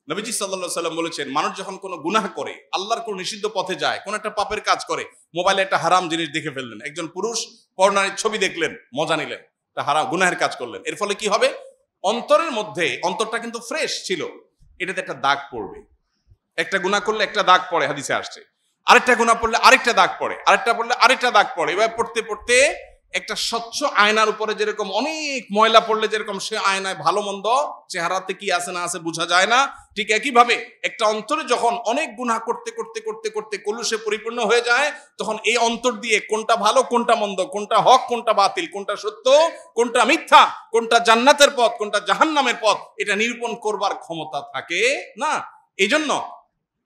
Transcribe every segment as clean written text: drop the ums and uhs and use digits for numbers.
নবীজি সাল্লাল্লাহু আলাইহি ওয়াসাল্লাম বলেছেন, মানুষ যখন কোনো গুনাহ করে, আল্লাহর কোনো নিষিদ্ধ পথে যায়, কোন একটা পাপের কাজ করে, মোবাইলে একটা হারাম জিনিস দেখে ফেললেন, একজন পুরুষ পর্নোর ছবি দেখলেন, মজা নিলেন, তা হারাম গুনাহের কাজ করলেন, এর ফলে কি হবে? অন্তরের মধ্যে, অন্তরটা কিন্তু ফ্রেশ ছিল, এটাতে একটা দাগ পড়বে। একটা গুনাহ করলে একটা দাগ পড়ে, হাদিসে আসছে। আরেকটা গুনাহ পড়লে আরেকটা দাগ পড়ে, আরেকটা পড়লে আরেকটা দাগ পড়ে। এবার পড়তে পড়তে একটা স্বচ্ছ আয়নার উপরে যেরকম অনেক ময়লা পড়লে যেরকম সে আয়নায় ভালো মন্দ চেহারাতে কি আছে না আছে বোঝা যায় না, ঠিক একইভাবে একটা অন্তরে যখন অনেক গুনাহ করতে করতে করতে করতে কলুষে পরিপূর্ণ হয়ে যায়, তখন এই অন্তর দিয়ে কোনটা ভালো কোনটা মন্দ, কোনটা হক কোনটা বাতিল, কোনটা সত্য কোনটা মিথ্যা, কোনটা জান্নাতের পথ কোনটা জাহান্নামের পথ, এটা নিরূপণ করবার ক্ষমতা থাকে না। এই জন্য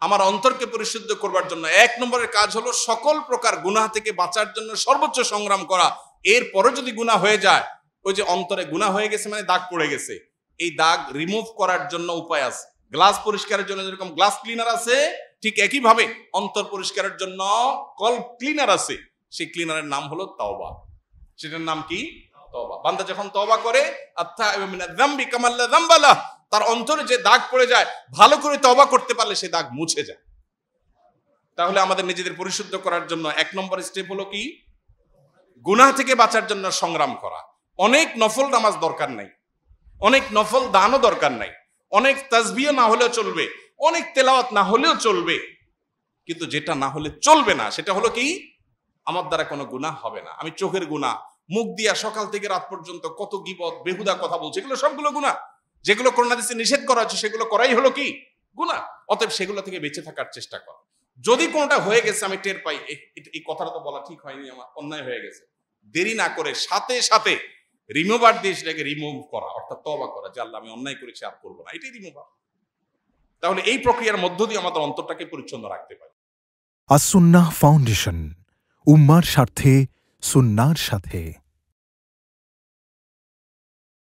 আমার অন্তরকে পরিশুদ্ধ করবার জন্য 1 নম্বরের কাজ হলো সকল প্রকার গুনাহ থেকে বাঁচার জন্য সর্বোচ্চ সংগ্রাম করা। এরপরে যদি গুনাহ হয়ে যায়, ওই যে অন্তরে গুনাহ হয়ে গেছে মানে দাগ পড়ে গেছে, এই দাগ রিমুভ করার জন্য উপায় আছে। গ্লাস পরিষ্কারের জন্য যেরকম গ্লাস ক্লিনার আছে, ঠিক একইভাবে অন্তর পরিষ্কারের জন্য কল্ব ক্লিনার আছে। সেই ক্লিনারের নাম হলো তওবা। সেটার নাম কি? তওবা। বান্দা যখন তওবা করে, আত্তাইবু মিনায যামবি কামা লা যামবা লাহ, তার অন্তরে যে দাগ পড়ে যায়, ভালো করে তওবা করতে পারলে সেই দাগ মুছে যায়। তাহলে আমাদের নিজেদের পরিশুদ্ধ করার জন্য 1 নম্বর স্টেপ হলো কি? গুনাহ থেকে বাঁচার জন্য সংগ্রাম করা। অনেক নফল নামাজ দরকার নাই, অনেক নফল দানও দরকার নাই, অনেক তাসবিহ না হলেও চলবে, অনেক তেলাওয়াত না হলেও চলবে, কিন্তু যেটা না হলে চলবে না সেটা হলো কি? আমার দ্বারা কোনো গুনাহ হবে না। আমি চোখের গুনাহ, মুখ দিয়া সকাল থেকে রাত পর্যন্ত কত গীবত বেহুদা কথা বলছি, এগুলো সবগুলো গুনাহ। যেগুলো কোরআন হাদিসে নিষেধ করা হচ্ছে সেগুলো করাই হলো কি? গুনাহ। অতএব সেগুলো থেকে বেঁচে থাকার চেষ্টা কর। যদি কোনটা হয়ে গেছে আমি টের পাই, এই কথাটা তো বলা ঠিক হয়নি, আমার অন্যায় হয়ে গেছে, দেরি না করে সাথে সাথে রিমুভার দিয়ে সেটাকে রিমুভ করা, অর্থাৎ তওবা করা, যে আল্লাহ আমি অন্যায় করেছি আর করবো না, এটাই রিমুভার। তাহলে এই প্রক্রিয়ার মধ্য দিয়ে আমাদের অন্তরটাকে পরিচ্ছন্ন রাখতে পারি। আস-সুন্নাহ ফাউন্ডেশন, উম্মার স্বার্থে সুন্নাহর সাথে।